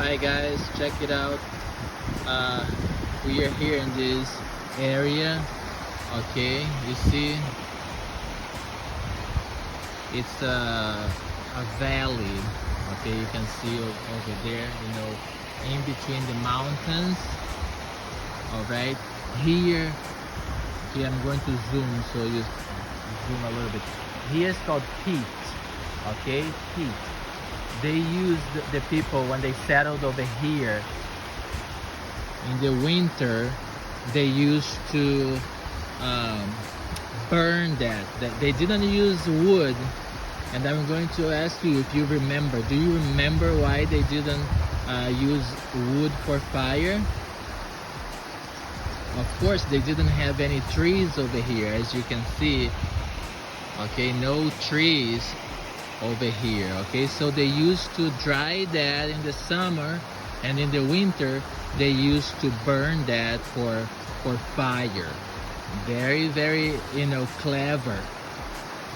Alright guys, check it out. We are here in this area. Okay, you see it's a valley. Okay, you can see over there, in between the mountains. Alright, here, okay, I'm going to zoom so you zoom a little bit. Here is called peat. Okay, peat. They used the people when they settled over here in the winter. They used to burn that. They didn't use wood. And I'm going to ask you if you remember. Do you remember why they didn't use wood for fire? Of course, they didn't have any trees over here, as you can see. Okay, no trees over here. Okay, so they used to dry that in the summer, and in the winter they used to burn that for fire. Very, very, clever,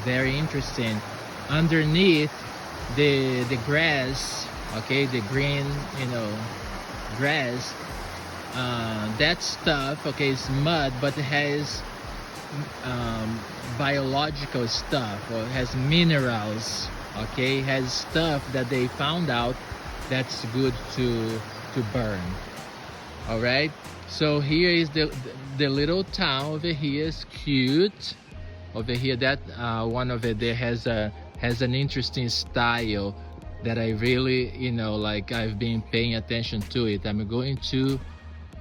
very interesting. Underneath the grass, okay, the green, grass, that stuff, okay, is mud, but it has biological stuff, or it has minerals. Okay, it has stuff that they found out that's good to burn. All right, so here is the little town over here. Is cute over here. That one over there has an interesting style that I really, like, I've been paying attention to it. I'm going to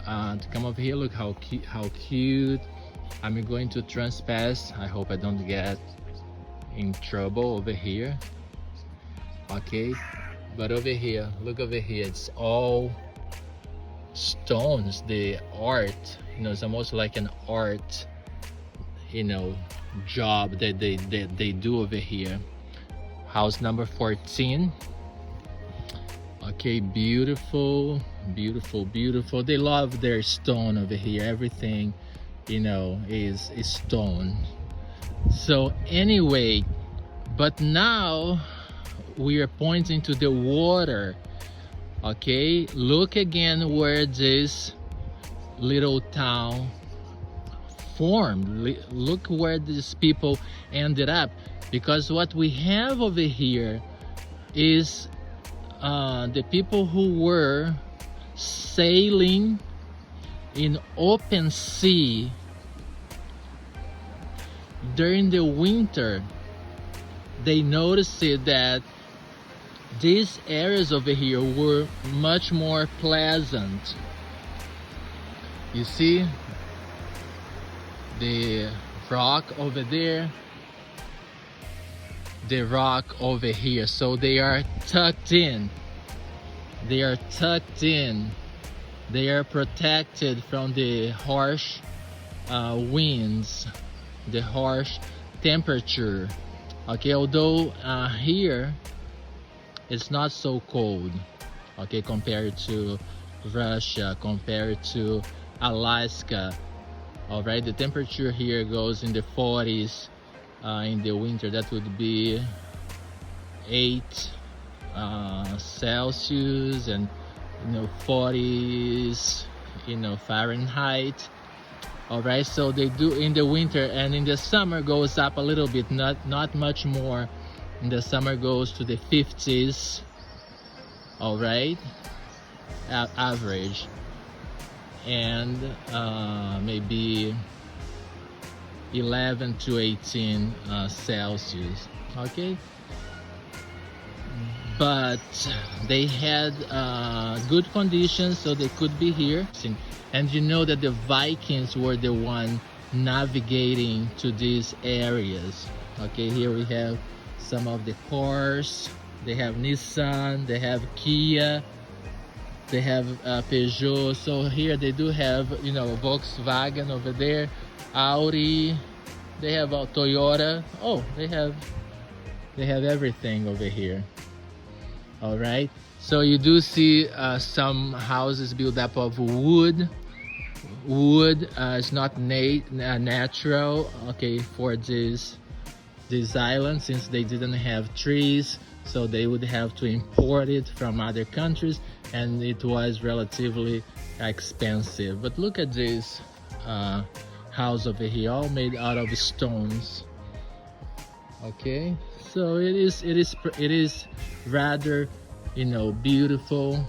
come over here. Look how cute. I'm going to trespass. I hope I don't get in trouble over here. Okay, but over here, look over here, it's all stones. The art, it's almost like an art, job that they do over here. House number 14. Okay, beautiful, beautiful, beautiful. They love their stone over here. Everything is stone. So anyway, but now we are pointing to the water. Okay, look again where this little town formed. Look where these people ended up, because what we have over here is the people who were sailing in open sea during the winter. They noticed that these areas over here were much more pleasant. You see the rock over there, the rock over here. So they are tucked in. They are tucked in. They are protected from the harsh winds, the harsh temperature. Okay, although here it's not so cold, okay, compared to Russia, compared to Alaska. All right, the temperature here goes in the 40s in the winter. That would be 8 Celsius, and 40s Fahrenheit. All right, so they do in the winter, and in the summer goes up a little bit, not much more. In the summer goes to the 50s. All right, average, and maybe 11 to 18 Celsius. Okay, but they had good conditions, so they could be here. And you know that the Vikings were the one navigating to these areas. Okay, here we have some of the cars. They have Nissan, they have Kia, they have Peugeot. So here they do have, Volkswagen over there, Audi. They have a Toyota. Oh, they have everything over here. All right, so you do see some houses built up of wood. Wood is not natural, okay, for this island, since they didn't have trees. so they would have to import it from other countries. and it was relatively expensive. But look at this house over here, all made out of stones. Okay, so it is rather, you know, beautiful.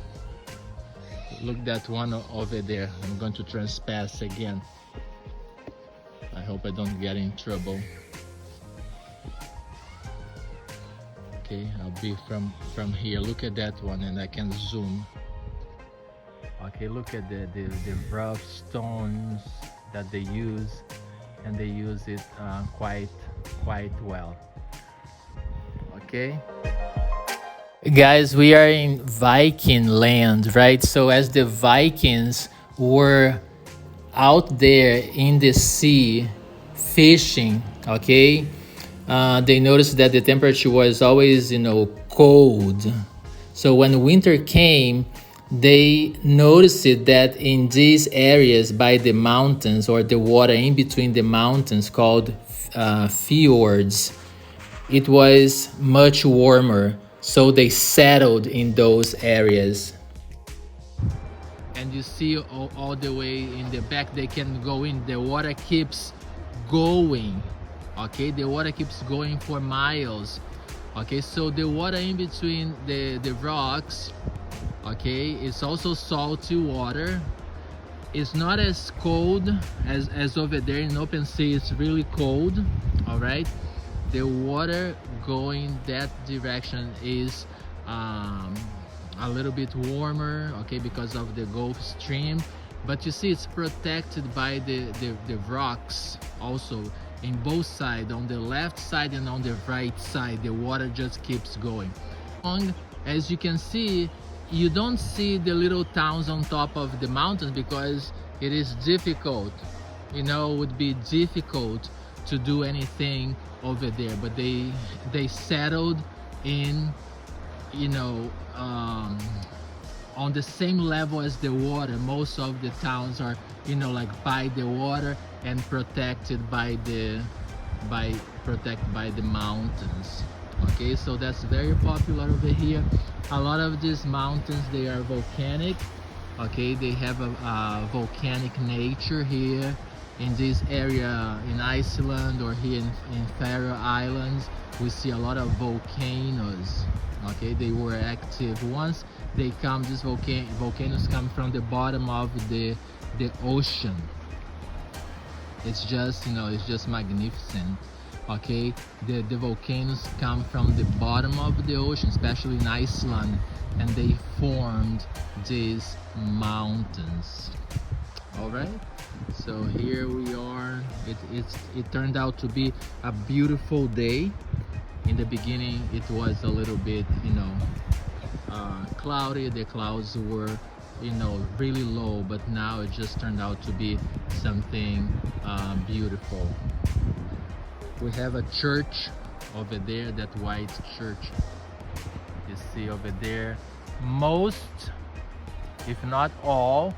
Look, that one over there. I'm going to trespass again. I hope I don't get in trouble. Okay, I'll be from here. Look at that one, and I can zoom. Okay, look at the rough stones that they use, and they use it quite well. Okay, guys, we are in Viking land, right? So as the Vikings were out there in the sea fishing, okay, they noticed that the temperature was always, you know, cold. So when winter came, they noticed that in these areas by the mountains, or the water in between the mountains, called fjords, it was much warmer. So they settled in those areas. And you see all the way in the back, they can go in. The water keeps going. Okay, the water keeps going for miles. Okay, so the water in between the rocks, okay, it's also salty water. It's not as cold as over there in open sea. It's really cold. All right, the water going that direction is a little bit warmer, okay, because of the Gulf Stream. But you see, it's protected by the rocks also in both sides. On the left side and on the right side, the water just keeps going. As you can see, you don't see the little towns on top of the mountains because it is difficult, you know, it would be difficult to do anything over there. But they settled in, you know, on the same level as the water. Most of the towns are, you know, like by the water and protected by the mountains. Okay, so that's very popular over here. A lot of these mountains, they are volcanic. Okay, they have a volcanic nature here in this area in Iceland, or here in Faroe Islands. We see a lot of volcanoes. Okay, they were active once they come. These volcanoes come from the bottom of the ocean. It's just, you know, it's just magnificent. Okay, the volcanoes come from the bottom of the ocean, especially in Iceland, and they formed these mountains. All right, so here we are. It turned out to be a beautiful day. In the beginning it was a little bit, you know, cloudy. The clouds were, you know, really low, but now it just turned out to be something beautiful. We have a church over there, that white church you see over there. Most, if not all,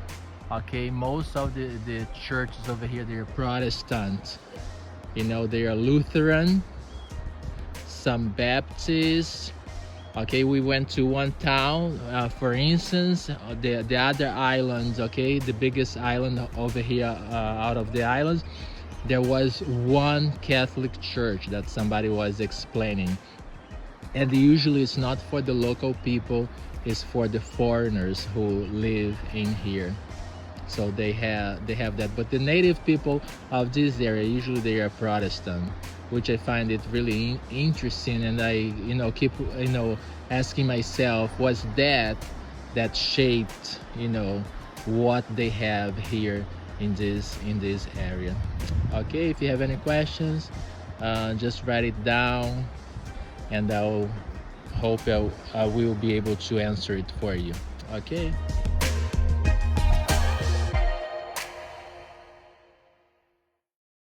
okay, most of the churches over here, they're Protestant. You know, they are Lutheran, some Baptists. Okay, we went to one town, for instance, the other islands, okay, the biggest island over here, out of the islands, there was one Catholic church that somebody was explaining. And usually it's not for the local people, it's for the foreigners who live in here. So they have that. But the native people of this area, usually they are Protestant, which I find it really interesting. And I, you know, keep, you know, asking myself, was that shaped, you know, what they have here in this area. Okay, if you have any questions, just write it down, and I'll hope I will be able to answer it for you. Okay.